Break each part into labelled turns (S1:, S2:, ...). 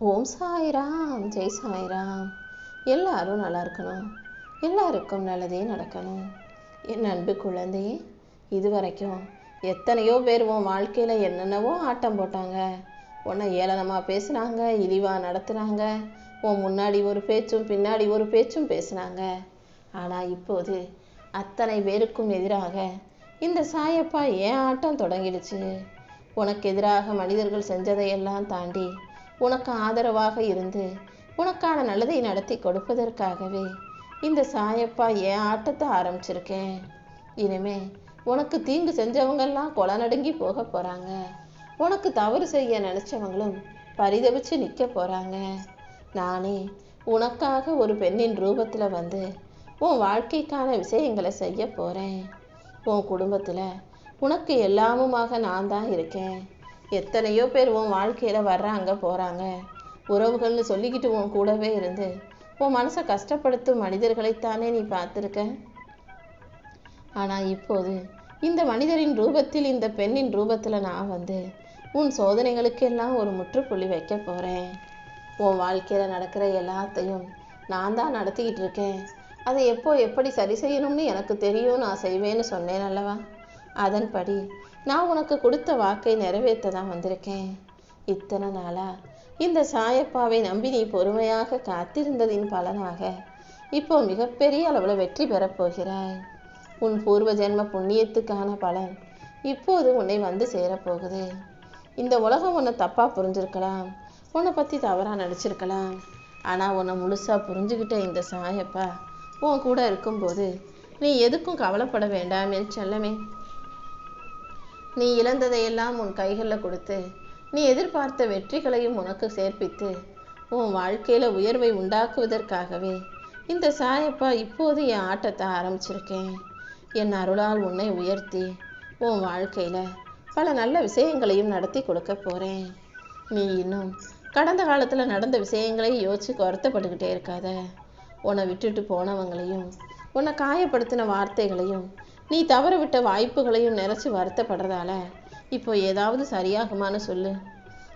S1: ஓம் சாய்ராம், ஜெய் சாய்ராம். எல்லாரும் நல்லா இருக்கணும், எல்லாருக்கும் நல்லதே நடக்கணும். என் அன்பு குழந்தையே, இது வரைக்கும் எத்தனையோ பேர் உன் வாழ்க்கையில் என்னென்னவோ ஆட்டம் போட்டாங்க. உன்னை ஏளனமாக பேசுனாங்க, இழிவாக நடத்துனாங்க, உன் முன்னாடி ஒரு பேச்சும் பின்னாடி ஒரு பேச்சும் பேசுனாங்க. ஆனால் இப்போது அத்தனை பேருக்கும் எதிராக இந்த சாயப்பா ஏன் ஆட்டம் தொடங்கிடுச்சு. உனக்கு எதிராக மனிதர்கள் செஞ்சதையெல்லாம் தாண்டி உனக்கு ஆதரவாக இருந்து உனக்கான நல்லதை நடத்தி கொடுப்பதற்காகவே இந்த சாயப்பா ஏன் ஆட்டத்தை ஆரம்பிச்சிருக்கேன். இனிமே உனக்கு தீங்கு செஞ்சவங்கெல்லாம் கொலை நடுங்கி போக போறாங்க. உனக்கு தவறு செய்ய நினைச்சவங்களும் பரிதவிச்சு நிற்க போறாங்க. நானே உனக்காக ஒரு பெண்ணின் ரூபத்தில் வந்து உன் வாழ்க்கைக்கான விஷயங்களை செய்ய போறேன். உன் குடும்பத்தில் உனக்கு எல்லாமுமாக நான் தான் இருக்கேன். எத்தனையோ பேர் உன் வாழ்க்கையில் வர்றாங்க போகிறாங்க. உறவுகள்னு சொல்லிக்கிட்டு உன் கூடவே இருந்து உன் மனசை கஷ்டப்படுத்தும் மனிதர்களைத்தானே நீ பார்த்துருக்க. ஆனால் இப்போது இந்த மனிதரின் ரூபத்தில், இந்த பெண்ணின் ரூபத்தில் நான் வந்து உன் சோதனைகளுக்கெல்லாம் ஒரு முற்றுப்புள்ளி வைக்க போகிறேன். உன் வாழ்க்கையில் நடக்கிற எல்லாத்தையும் நான் தான் நடத்திக்கிட்டு இருக்கேன். அதை எப்படி சரி செய்யணும்னு எனக்கு தெரியும், நான் செய்வேன்னு சொன்னேன் அல்லவா? அதன்படி நான் உனக்கு கொடுத்த வாக்கை நிறைவேற்ற தான் வந்திருக்கேன். இத்தனை நாளா இந்த சாயப்பாவை நம்பி நீ பொறுமையாக காத்திருந்ததின் பலனாக இப்போ மிகப்பெரிய அளவில் வெற்றி பெறப் போகிறாய். உன் பூர்வ ஜென்ம புண்ணியத்துக்கான பலன் இப்போது உன்னை வந்து சேரப்போகுது. இந்த உலகம் உன்னை தப்பாக புரிஞ்சிருக்கலாம், உன்னை பற்றி தவறாக நடிச்சிருக்கலாம். ஆனால் உன்னை முழுசாக புரிஞ்சுக்கிட்ட இந்த சாயப்பா உன் கூட இருக்கும்போது நீ எதுக்கும் கவலைப்பட வேண்டாம் என் செல்லமே. நீ இழந்ததையெல்லாம் உன் கைகளில் கொடுத்து நீ எதிர்பார்த்த வெற்றிகளையும் உனக்கு சேர்ப்பித்து உன் வாழ்க்கையில் உயர்வை உண்டாக்குவதற்காகவே இந்த சாயப்பா இப்போது என் ஆட்டத்தை ஆரம்பிச்சிருக்கேன். என் அருளால் உன்னை உயர்த்தி உன் வாழ்க்கையில் பல நல்ல விஷயங்களையும் நடத்தி கொடுக்க போகிறேன். நீ இன்னும் கடந்த காலத்தில் நடந்த விஷயங்களை யோசிச்சு வருத்தப்பட்டுக்கிட்டே இருக்காத. உன்னை விட்டுட்டு போனவங்களையும் உன்னை காயப்படுத்தின வார்த்தைகளையும் நீ தவற விட்ட வாய்ப்புகளையும் நினச்சி வருத்தப்படுறதால இப்போ ஏதாவது சரியாகுமான்னு சொல்லு.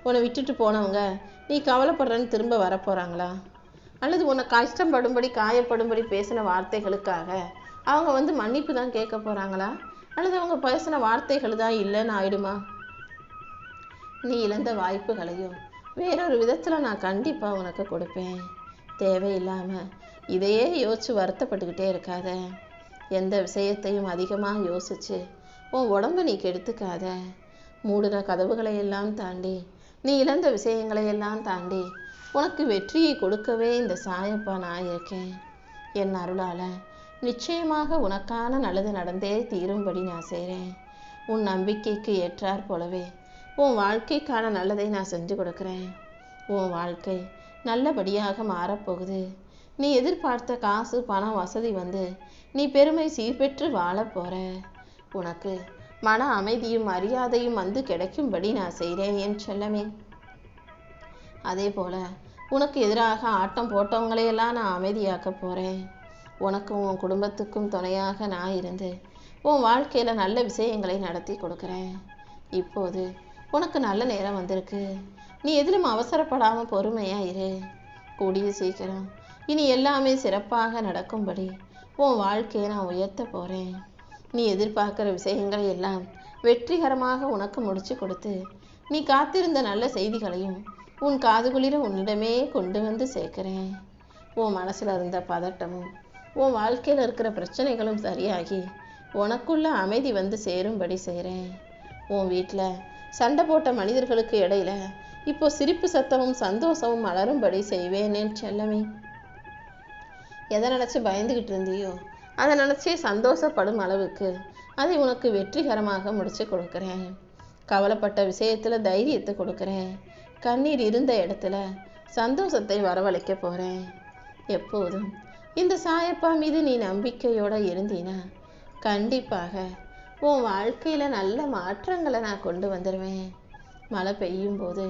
S1: உன்னை விட்டுட்டு போனவங்க நீ கவலைப்படுறன்னு திரும்ப வரப்போகிறாங்களா? அல்லது உன்னை கஷ்டப்படும்படி காயப்படும்படி பேசின வார்த்தைகளுக்காக அவங்க வந்து மன்னிப்பு தான் கேட்க போகிறாங்களா? அல்லது அவங்க பேசின வார்த்தைகள் தான் இல்லைன்னு ஆயிடுமா? நீ இழந்த வாய்ப்புகளையும் வேறொரு விதத்தில் நான் கண்டிப்பாக உனக்கு கொடுப்பேன். தேவையில்லாமல் இதையே யோசிச்சு வருத்தப்பட்டுக்கிட்டே இருக்காத. எந்த விஷயத்தையும் அதிகமாக யோசிச்சு உன் உடம்பு நீ கெடுத்துக்காத. மூடின கதவுகளை எல்லாம் தாண்டி, நீ இழந்த விஷயங்களை எல்லாம் தாண்டி உனக்கு வெற்றியை கொடுக்கவே இந்த சாயப்பா நான் இருக்கேன். என் அருளால் நிச்சயமாக உனக்கான நல்லது நடந்தே தீரும்படி நான் செய்கிறேன். உன் நம்பிக்கைக்கு ஏற்றாற் போலவே உன் வாழ்க்கைக்கான நல்லதை நான் செஞ்சு கொடுக்குறேன். உன் வாழ்க்கை நல்லபடியாக மாறப்போகுது. நீ எதிர்பார்த்த காசு, பணம், வசதி வந்து நீ பெருமை சீர்பெற்று வாழ போகிற. உனக்கு மன அமைதியும் மரியாதையும் வந்து கிடைக்கும்படி நான் செய்கிறேன் என் செல்லமே. அதே போல் உனக்கு எதிராக ஆட்டம் போட்டவங்களையெல்லாம் நான் அமைதியாக்க போகிறேன். உனக்கும் உன் குடும்பத்துக்கும் துணையாக நான் இருந்து உன் வாழ்க்கையில் நல்ல விஷயங்களை நடத்தி கொடுக்குறேன். இப்போது உனக்கு நல்ல நேரம் வந்திருக்கு. நீ எதிலும் அவசரப்படாமல் பொறுமையாக இரு. கூடிய சீக்கிரம் இனி எல்லாமே சிறப்பாக நடக்கும்படி உன் வாழ்க்கையை நான் உயர்த்த போகிறேன். நீ எதிர்பார்க்குற விஷயங்களை எல்லாம் வெற்றிகரமாக உனக்கு முடிச்சு கொடுத்து நீ காத்திருந்த நல்ல செய்திகளையும் உன் காதுகுளிர உன்னிடமே கொண்டு வந்து சேர்க்கிறேன். உன் மனசில் இருந்த பதட்டமும் உன் வாழ்க்கையில் இருக்கிற பிரச்சனைகளும் சரியாகி உனக்குள்ள அமைதி வந்து சேரும்படி செய்கிறேன். உன் வீட்டில் சண்டை போட்ட மனிதர்களுக்கு இடையில இப்போ சிரிப்பு சத்தமும் சந்தோஷமும் மலரும்படி செய்வேனேன் செல்லமே. எதை நினச்சி பயந்துக்கிட்டு இருந்தியோ அதை நினச்சே சந்தோஷப்படும் அளவுக்கு அதை உனக்கு வெற்றிகரமாக முடிச்சு கொடுக்குறேன். கவலைப்பட்ட விஷயத்தில் தைரியத்தை கொடுக்குறேன். கண்ணீர் இருந்த இடத்துல சந்தோஷத்தை வரவழைக்க போகிறேன். எப்போதும் இந்த சாயப்பா மீது நீ நம்பிக்கையோடு இருந்தீனா கண்டிப்பாக உன் வாழ்க்கையில் நல்ல மாற்றங்களை நான் கொண்டு வந்துடுவேன். மழை பெய்யும் போது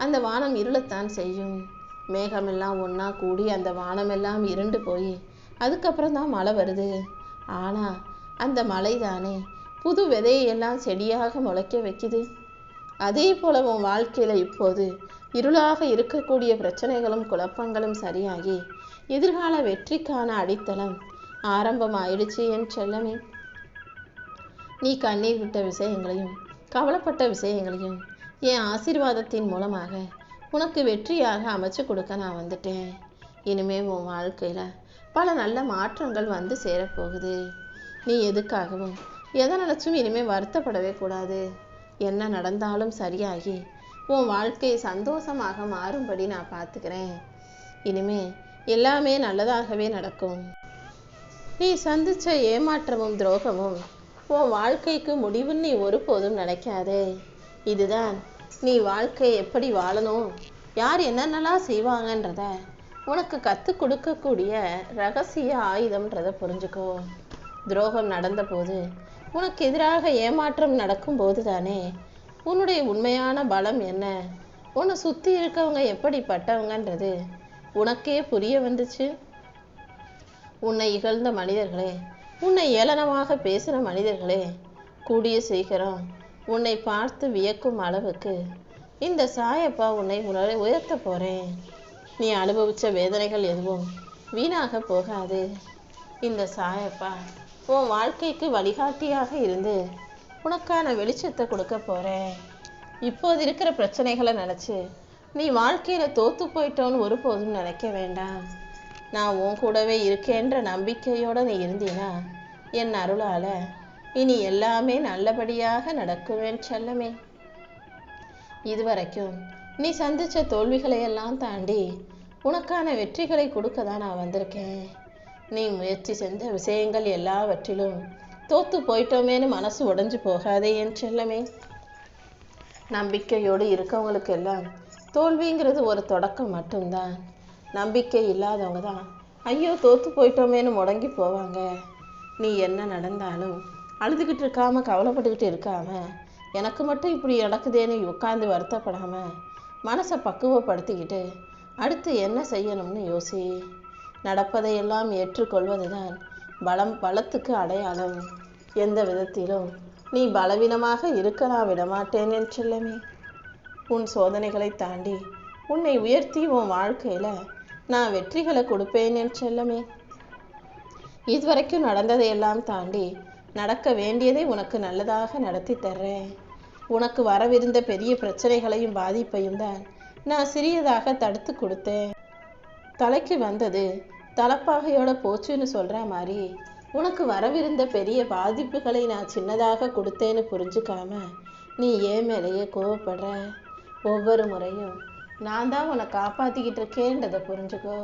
S1: அந்த வானம் இருளத்தான் செய்யும். மேகமெல்லாம் ஒன்றா கூடி அந்த வானமெல்லாம் இருண்டு போய் அதுக்கப்புறம் தான் மழை வருது. ஆனால் அந்த மழை தானே புது விதையெல்லாம் செடியாக முளைக்க வைக்குது. அதே போல உன் வாழ்க்கையில இப்போது இருளாக இருக்கக்கூடிய பிரச்சனைகளும் குழப்பங்களும் சரியாகி எதிர்கால வெற்றிக்கான அடித்தளம் ஆரம்பமாயிடுச்சு என் செல்லமே. நீ கண்ணீர் விட்ட விஷயங்களையும் கவலைப்பட்ட விஷயங்களையும் என் ஆசீர்வாதத்தின் மூலமாக உனக்கு வெற்றியாக அமைச்சு கொடுக்க நான் வந்துட்டேன். இனிமே உன் வாழ்க்கையில பல நல்ல மாற்றங்கள் வந்து சேரப்போகுது. நீ எதுக்காகவும் எதை நினைச்சும் இனிமே வருத்தப்படவே கூடாது. என்ன நடந்தாலும் சரியாகி உன் வாழ்க்கை சந்தோஷமாக மாறும்படி நான் பார்த்துக்கிறேன். இனிமே எல்லாமே நல்லதாகவே நடக்கும். நீ சந்திச்ச ஏமாற்றமும் துரோகமும் உன் வாழ்க்கைக்கு முடிவுன்னு நீ ஒருபோதும் நினைக்காதே. இதுதான் நீ வாழ்க்கை எப்படி வாழணும், யார் என்னென்னலாம் செய்வாங்கன்றத உனக்கு கற்றுக் கொடுக்கக்கூடிய ரகசிய ஆயுதம்ன்றதை புரிஞ்சுக்கோ. துரோகம் நடந்த போது, உனக்கு எதிராக ஏமாற்றம் நடக்கும்போது தானே உன்னுடைய உண்மையான பலம் என்ன, உன்னை சுற்றி இருக்கவங்க எப்படிப்பட்டவங்கன்றது உனக்கே புரிய வந்துச்சு. உன்னை இகழ்ந்த மனிதர்களே, உன்னை ஏளனமாக பேசுகிற மனிதர்களே, கூடிய சீக்கிரம் உன்னை பார்த்து வியக்கும் அளவுக்கு இந்த சாயப்பா உன்னை உயர்த்த போகிறேன். நீ அனுபவித்த வேதனைகள் எதுவும் வீணாக போகாது. இந்த சாயப்பா உன் வாழ்க்கைக்கு வழிகாட்டியாக இருந்து உனக்கான வெளிச்சத்தை கொடுக்க போகிறேன். இப்போது இருக்கிற பிரச்சனைகளை நினச்சி நீ வாழ்க்கையில் தோற்று போயிட்டோன்னு ஒருபோதும் நினைக்க வேண்டாம். நான் உன் கூடவே இருக்கேன்ற நம்பிக்கையோடு நீ இருந்தீனா என் அருளால் இனி எல்லாமே நல்லபடியாக நடக்குவேன் செல்லமே. இதுவரைக்கும் நீ சந்தித்த தோல்விகளையெல்லாம் தாண்டி உனக்கான வெற்றிகளை கொடுக்க தான் நான் வந்திருக்கேன். நீ முயற்சி செஞ்ச விஷயங்கள் எல்லாவற்றிலும் தோற்று போயிட்டோமேனு மனசு உடைஞ்சு போகாதே என் செல்லமே. நம்பிக்கையோடு இருக்கவங்களுக்கு எல்லாம் தோல்விங்கிறது ஒரு தொடக்கம் மட்டும்தான். நம்பிக்கை இல்லாதவங்க தான் ஐயோ தோற்று போயிட்டோமேனு முடங்கி போவாங்க. நீ என்ன நடந்தாலும் அழுதுகிட்டு இருக்காம கவலைப்பட்டுக்கிட்டு இருக்காம எனக்கு மட்டும் இப்படி நடக்குதேன்னு உட்காந்து வருத்தப்படாம மனசை பக்குவப்படுத்திக்கிட்டு அடுத்து என்ன செய்யணும்னு யோசி. நடப்பதையெல்லாம் ஏற்றுக்கொள்வது தான் பலத்துக்கு அடையாளம். எந்த விதத்திலும் நீ பலவீனமாக இருக்க நான் விடமாட்டேன் என் செல்லமே. உன் சோதனைகளை தாண்டி உன்னை உயர்த்தி உன் வாழ்க்கையில நான் வெற்றிகளை கொடுப்பேன் என் செல்லமே. இதுவரைக்கும் நடந்ததையெல்லாம் தாண்டி நடக்க வேண்டியதை உனக்கு நல்லதாக நடத்தி தர்றேன். உனக்கு வரவிருந்த பெரிய பிரச்சனைகளையும் பாதிப்பையும் தான் நான் சிறியதாக தடுத்து கொடுத்தேன். தலைக்கு வந்தது தலப்பாகையோட போச்சுன்னு சொல்ற மாதிரி உனக்கு வரவிருந்த பெரிய பாதிப்புகளை நான் சின்னதாக கொடுத்தேன்னு புரிஞ்சுக்காம நீ ஏன் மேலேயே கோவப்படுற. ஒவ்வொரு முறையும் நான் தான் உன்னை காப்பாற்றிக்கிட்டு இருக்கேன்றதை புரிஞ்சுக்கோ.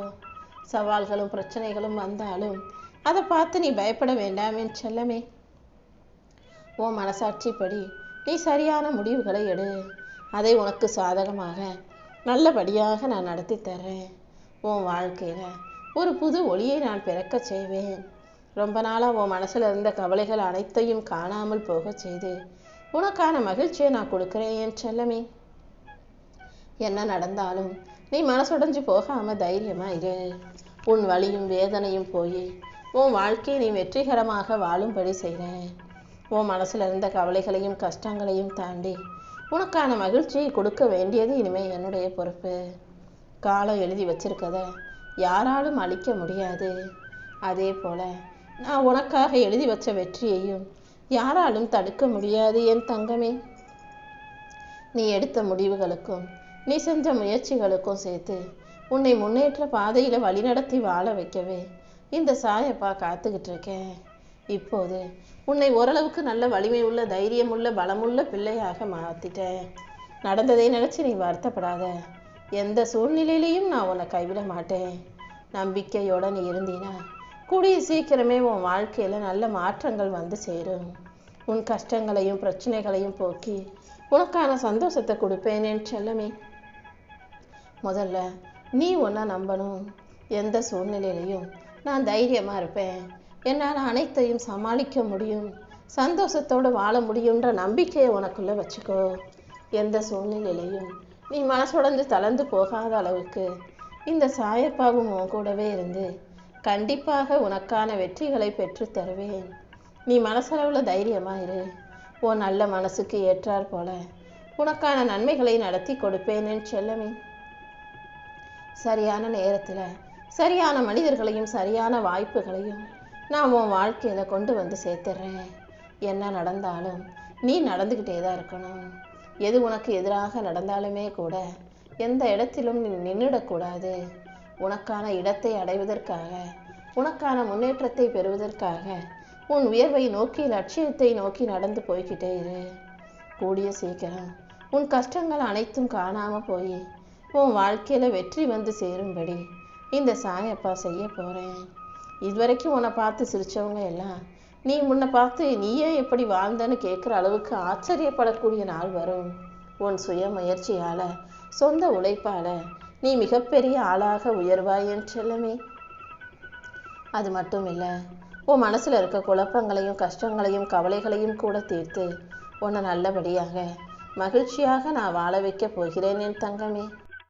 S1: சவால்களும் பிரச்சனைகளும் வந்தாலும் அதை பார்த்து நீ பயப்பட வேண்டாமே செல்லமே. உன் மனசாட்சிப்படி நீ சரியான முடிவுகளை எடு. அதை உனக்கு சாதகமாக நல்லபடியாக நான் நடத்தி தர்றேன். உன் வாழ்க்கையில் ஒரு புது ஒளியை நான் பிறக்க செய்வேன். ரொம்ப நாளாக உன் மனசில் இருந்த கவலைகள் அனைத்தையும் காணாமல் போக செய்து உனக்கான மகிழ்ச்சியை நான் கொடுக்குறேன் என் செல்லமே. என்ன நடந்தாலும் நீ மனசுடைஞ்சு போகாம தைரியமா இரு. உன் வலியும் வேதனையும் போய் உன் வாழ்க்கையை நீ வெற்றிகரமாக வாழும்படி செய்கிறேன். உன் மனசுல இருந்த கவலைகளையும் கஷ்டங்களையும் தாண்டி உனக்கான மகிழ்ச்சியை கொடுக்க வேண்டியது இனிமே என்னுடைய பொறுப்பு. காலம் எழுதி வச்சிருக்கத யாராலும் அழிக்க முடியாது. அதே போல நான் உனக்காக எழுதி வச்ச வெற்றியையும் யாராலும் தடுக்க முடியாது என் தங்கமே. நீ எடுத்த முடிவுகளுக்கும் நீ செஞ்ச முயற்சிகளுக்கும் சேர்த்து உன்னை முன்னேற்ற பாதையில வழிநடத்தி வாழ வைக்கவே இந்த சாயப்பா காத்துக்கிட்டு இருக்கேன். இப்போது உன்னை ஓரளவுக்கு நல்ல வலிமை உள்ள தைரியமுள்ள பலமுள்ள பிள்ளையாக மாற்றிட்டேன். நடந்ததை நினைச்சு நீ வருத்தப்படாத. எந்த சூழ்நிலையிலையும் நான் உன்னை கைவிட மாட்டேன். நம்பிக்கையோட நீ இருந்தீனா கூடிய சீக்கிரமே உன் வாழ்க்கையில நல்ல மாற்றங்கள் வந்து சேரும். உன் கஷ்டங்களையும் பிரச்சனைகளையும் போக்கி உனக்கான சந்தோஷத்தை கொடுப்பேன் என் செல்லமே. முதல்ல நீ உன்னை நம்பணும். எந்த சூழ்நிலையிலையும் நான் தைரியமா இருப்பேன், என்னால் அனைத்தையும் சமாளிக்க முடியும், சந்தோஷத்தோடு வாழ முடியுன்ற நம்பிக்கையை உனக்குள்ள வச்சுக்கோ. எந்த சூழ்நிலையிலையும் நீ மனசுடைந்து தளர்ந்து போகாத அளவுக்கு இந்த சாயப்பாவும் உன் கூடவே இருந்து கண்டிப்பாக உனக்கான வெற்றிகளை பெற்று தருவேன். நீ மனசளவில் தைரியமா இரு. உன் நல்ல மனசுக்கு ஏற்றாற் போல உனக்கான நன்மைகளை நடத்தி கொடுப்பேன் என் செல்லமே. சரியான நேரத்தில் சரியான மனிதர்களையும் சரியான வாய்ப்புகளையும் நான் உன் வாழ்க்கையில் கொண்டு வந்து சேர்த்துடுறேன். என்ன நடந்தாலும் நீ நடந்துக்கிட்டே தான் இருக்கணும். எது உனக்கு எதிராக நடந்தாலுமே கூட எந்த இடத்திலும் நீ நின்றுடக்கூடாது. உனக்கான இடத்தை அடைவதற்காக, உனக்கான முன்னேற்றத்தை பெறுவதற்காக உன் உயர்வை நோக்கி, லட்சியத்தை நோக்கி நடந்து போய்கிட்டே இரு. கூடிய சீக்கிரம் உன் கஷ்டங்கள் அனைத்தும் காணாமல் போய் உன் வாழ்க்கையில் வெற்றி வந்து சேரும்படி இந்த சாயப்பா செய்ய போகிறேன். இதுவரைக்கும் உன்னை பார்த்து சிரித்தவங்க எல்லாம் நீ முன்னை பார்த்து நீயே எப்படி வாழ்ந்தன்னு கேட்குற அளவுக்கு ஆச்சரியப்படக்கூடிய நாள் வரும். உன் சுய முயற்சியால், சொந்த உழைப்பால் நீ மிகப்பெரிய ஆளாக உயர்வாய் என் செல்லமே. அது மட்டும் இல்லை, உன் மனசில் இருக்க குழப்பங்களையும் கஷ்டங்களையும் கவலைகளையும் கூட தீர்த்து உன்னை நல்லபடியாக மகிழ்ச்சியாக நான் வாழ வைக்க போகிறேன் என் தங்கமே.